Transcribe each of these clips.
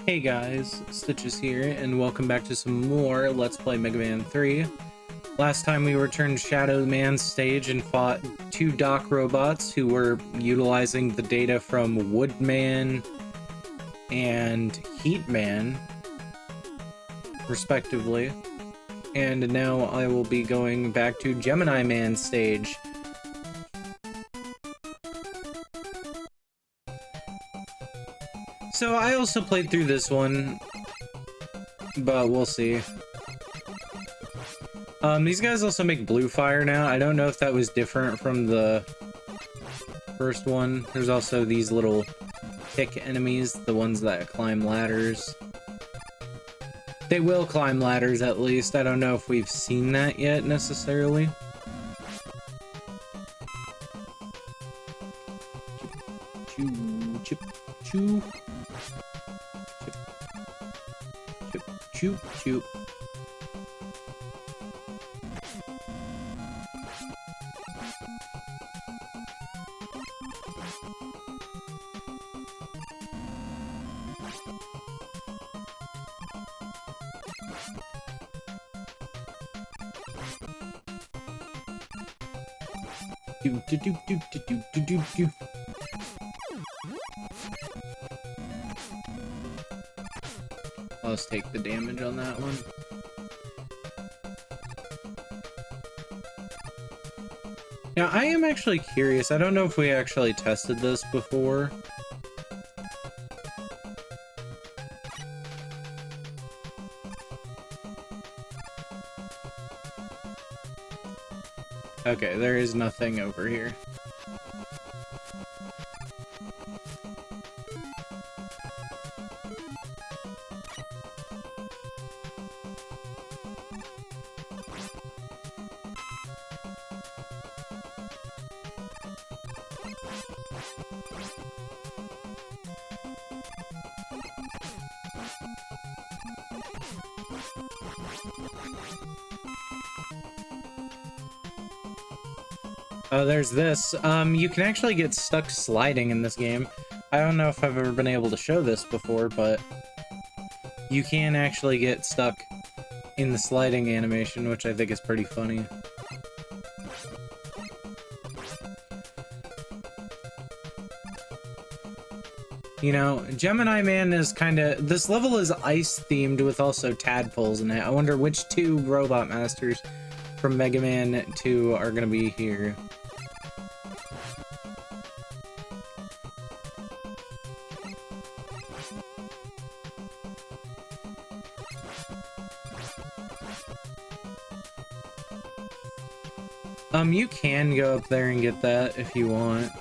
Hey guys, Stitches here, and welcome back to some more Let's Play Mega Man 3. Last time we returned Shadow Man's stage and fought two dock robots who were utilizing the data from Woodman and Heatman, respectively. And now I will be going back to Gemini Man's stage. So I also played through this one, but we'll see. These guys also make blue fire now. I don't know if that was different from the first one. There's also these little tick enemies, the ones that climb ladders. They will climb ladders at least. I don't know if we've seen that yet necessarily. Choo, chip, choo. Choo choo. Do do do do do do do do. Let's take the damage on that one. Now, I am actually curious. I don't know if we actually tested this before. Okay, there is nothing over here. Oh, there's this. You can actually get stuck sliding in this game. I don't know if I've ever been able to show this before, but you can actually get stuck in the sliding animation, which I think is pretty funny. You know, Gemini Man is this level is ice themed with also tadpoles in it. I wonder which two robot masters from Mega Man 2 are gonna be here. You can go up there and get that if you want.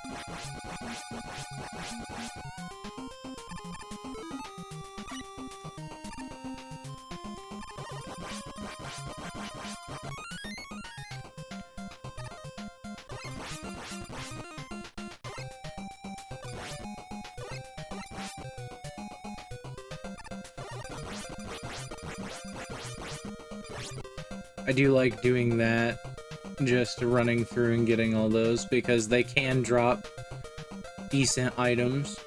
I do like doing that, just running through and getting all those, because they can drop decent items.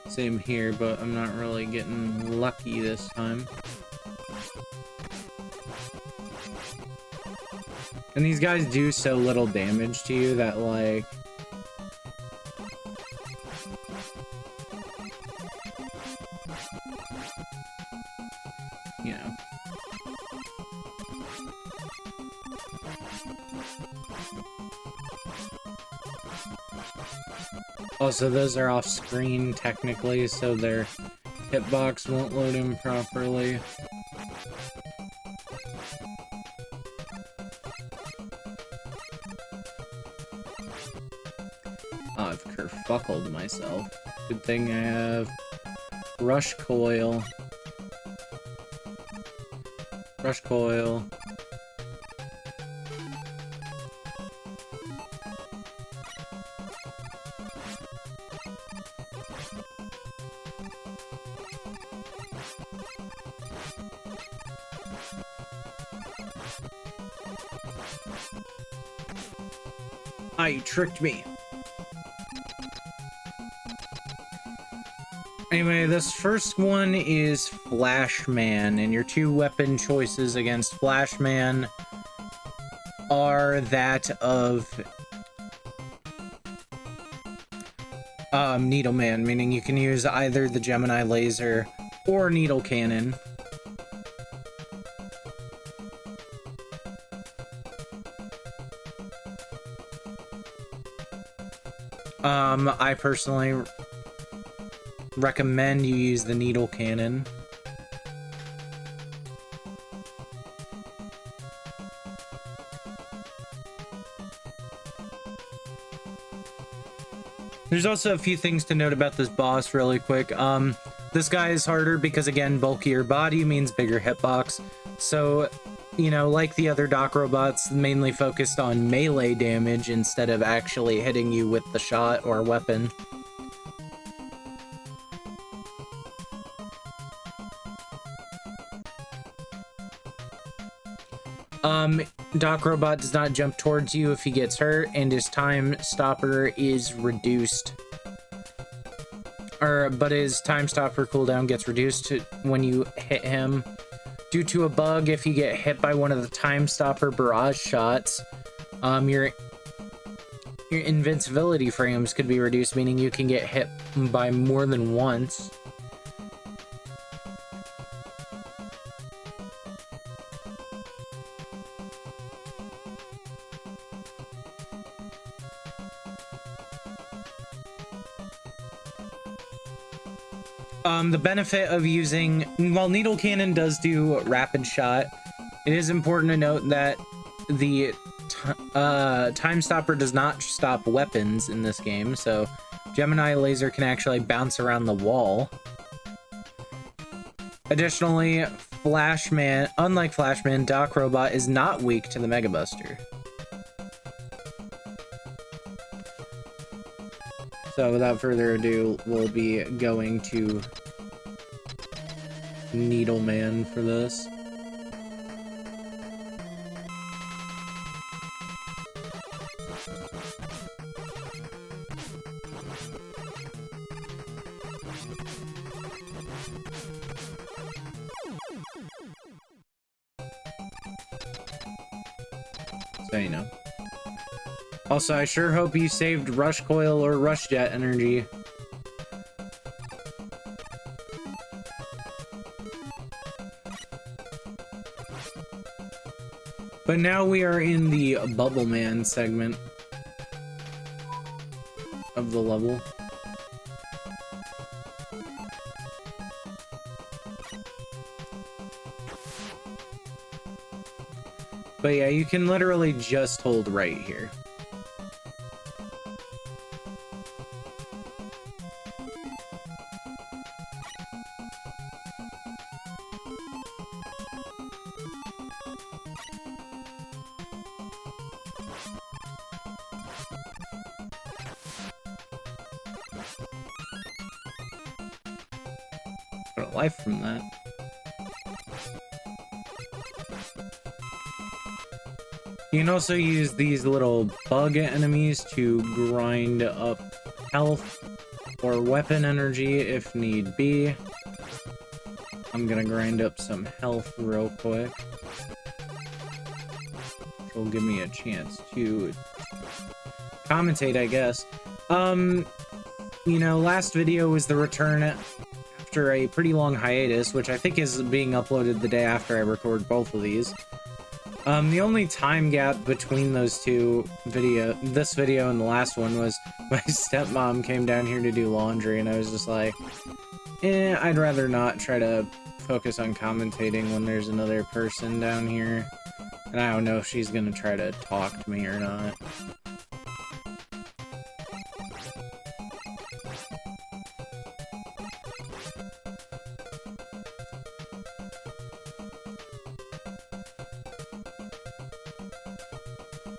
Same here, but I'm not really getting lucky this time. And these guys do so little damage to you that, like, you know. Also, those are off screen technically, so their hitbox won't load in properly. Oh, I've kerfuckled myself. Good thing I have Rush Coil. Rush Coil. Ah, you tricked me. Anyway, this first one is Flashman, and your two weapon choices against Flashman are that of Needleman, meaning you can use either the Gemini laser or needle cannon. I personally recommend you use the needle cannon. There's also a few things to note about this boss really quick. This guy is harder because, again, bulkier body means bigger hitbox. So, you know, like the other dock robots, mainly focused on melee damage instead of actually hitting you with the shot or weapon. Dock Robot does not jump towards you if he gets hurt, and his time stopper is reduced. But his time stopper cooldown gets reduced when you hit him. Due to a bug, if you get hit by one of the time stopper barrage shots, your invincibility frames could be reduced, meaning you can get hit by more than once. The benefit of using, while needle cannon does do rapid shot, it is important to note that the time stopper does not stop weapons in this game, so Gemini laser can actually bounce around the wall. Additionally, Flashman, unlike Flashman, Dock Robot is not weak to the Mega Buster. So without further ado, we'll be going to Needleman for this. So you know. Also, I sure hope you saved Rush Coil or Rush Jet energy. But now we are in the Bubble Man segment of the level. But yeah, you can literally just hold right here. Got a life from that. You can also use these little bug enemies to grind up health or weapon energy if need be. I'm gonna grind up some health real quick, which will give me a chance to commentate, I guess. You know, last video was the return after a pretty long hiatus, which I think is being uploaded the day after I record both of these. The only time gap between those two this video and the last one, was my stepmom came down here to do laundry, and I was just like, I'd rather not try to focus on commentating when there's another person down here. And I don't know if she's gonna try to talk to me or not.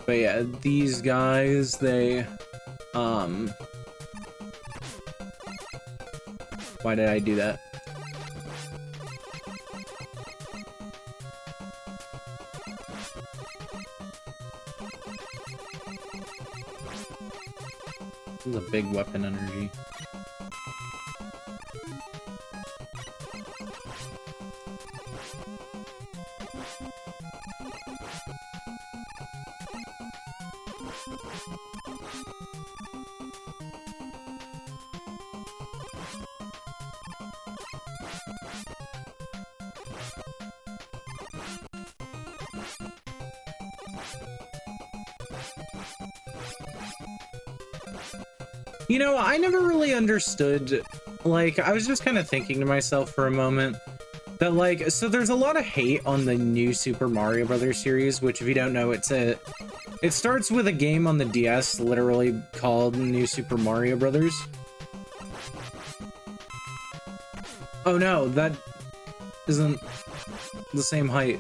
But yeah, these guys, they, why did I do that? This is a big weapon energy. You know, I never really understood, like, I was just kind of thinking to myself for a moment that, like, so there's a lot of hate on the new Super Mario Brothers series, which, if you don't know, it starts with a game on the DS literally called New Super Mario Brothers. Oh no, that isn't the same height.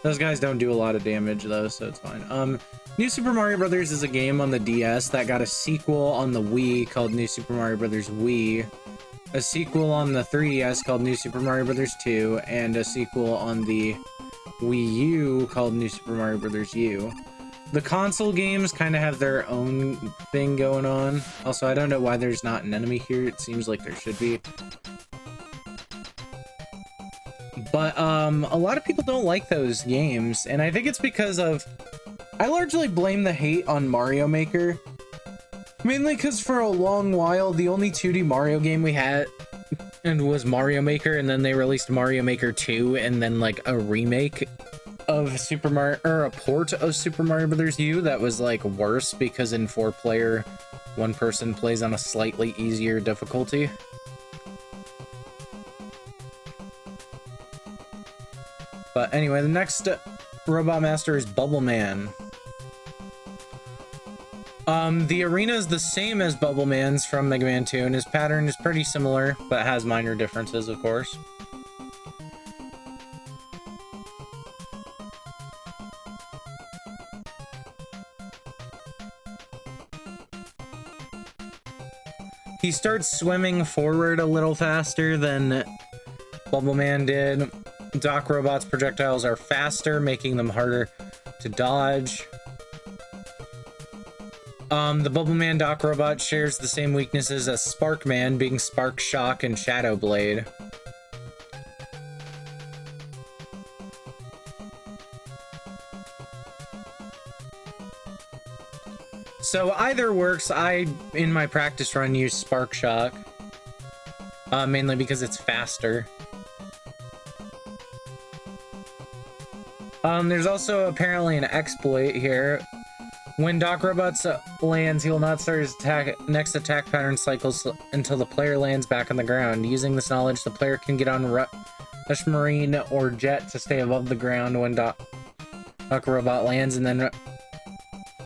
Those guys don't do a lot of damage though, so it's fine. New Super Mario Brothers is a game on the DS that got a sequel on the Wii called New Super Mario Brothers Wii, a sequel on the 3DS called New Super Mario Brothers 2, and a sequel on the Wii U called New Super Mario Brothers U. The console games kind of have their own thing going on. Also, I don't know why there's not an enemy here. It seems like there should be. But a lot of people don't like those games, and I think it's because of... I largely blame the hate on Mario Maker. Mainly because for a long while, the only 2D Mario game we had was Mario Maker, and then they released Mario Maker 2, and then like a remake of Super Mario, or a port of Super Mario Brothers U that was like worse because in 4-player, one person plays on a slightly easier difficulty. But anyway, the next Robot Master is Bubble Man. The arena is the same as Bubble Man's from Mega Man 2, and his pattern is pretty similar, but has minor differences, of course. He starts swimming forward a little faster than Bubble Man did. Doc Robot's projectiles are faster, making them harder to dodge. The Bubble Man Doc Robot shares the same weaknesses as Spark Man, being Spark Shock and Shadow Blade. So either works. I, in my practice run, use Spark Shock. Mainly because it's faster. There's also apparently an exploit here. When Doc Robots lands, he will not start his next attack pattern cycles until the player lands back on the ground. Using this knowledge, the player can get on Rush Marine or Jet to stay above the ground when Doc Robot lands, and then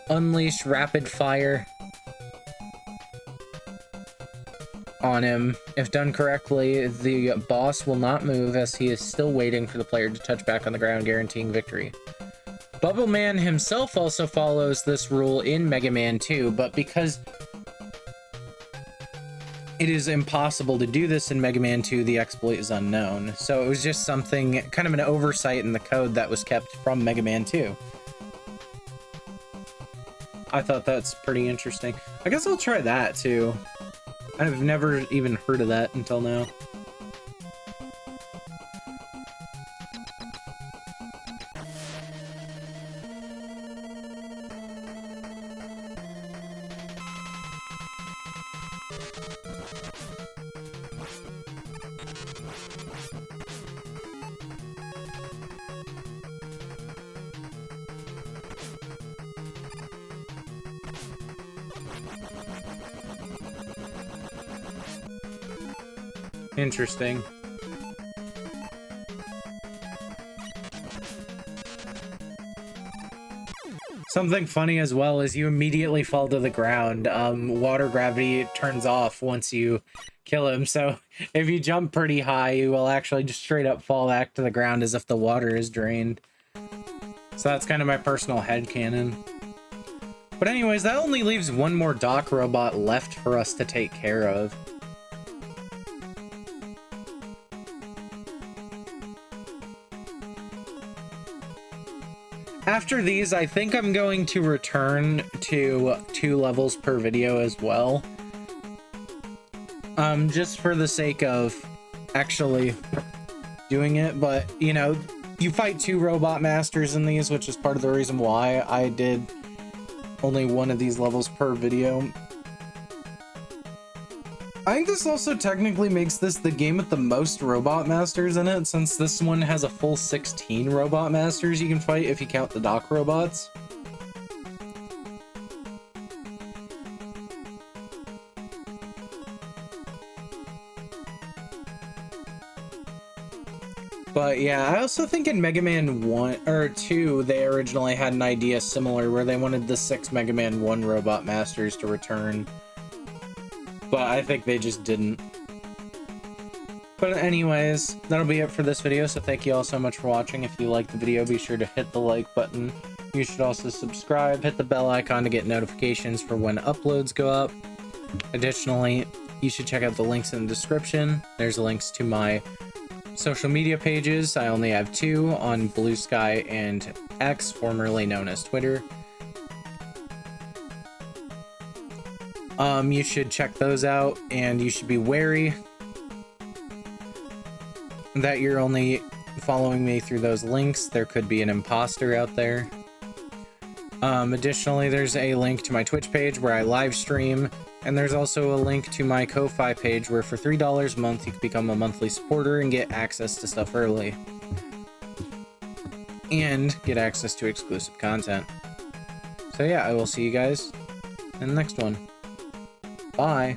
unleash Rapid Fire on him. If done correctly, the boss will not move as he is still waiting for the player to touch back on the ground, guaranteeing victory. Bubble Man himself also follows this rule in Mega Man 2, but because it is impossible to do this in Mega Man 2, the exploit is unknown. So it was just something, kind of an oversight in the code that was kept from Mega Man 2. I thought that's pretty interesting. I guess I'll try that too. I've never even heard of that until now. Interesting. Something funny as well is you immediately fall to the ground. Water gravity turns off once you kill him, so if you jump pretty high, you will actually just straight up fall back to the ground as if the water is drained. So that's kind of my personal headcanon. But anyways, that only leaves one more Doc Robot left for us to take care of. After these, I think I'm going to return to 2 levels per video as well. Just for the sake of actually doing it, but, you know, you fight 2 Robot Masters in these, which is part of the reason why I did only 1 of these levels per video. I think this also technically makes this the game with the most Robot Masters in it, since this one has a full 16 Robot Masters you can fight if you count the Doc Robots. But yeah, I also think in Mega Man 1 or 2, they originally had an idea similar where they wanted the 6 Mega Man 1 Robot Masters to return. But I think they just didn't. But anyways, that'll be it for this video, so thank you all so much for watching. If you liked the video, be sure to hit the like button. You should also subscribe, hit the bell icon to get notifications for when uploads go up. Additionally, you should check out the links in the description. There's links to my social media pages. I only have 2 on Blue Sky and X, formerly known as Twitter. You should check those out, and you should be wary that you're only following me through those links. There could be an imposter out there. Additionally, there's a link to my Twitch page where I live stream, and there's also a link to my Ko-Fi page where for $3 a month you can become a monthly supporter and get access to stuff early and get access to exclusive content. So yeah, I will see you guys in the next one. Bye.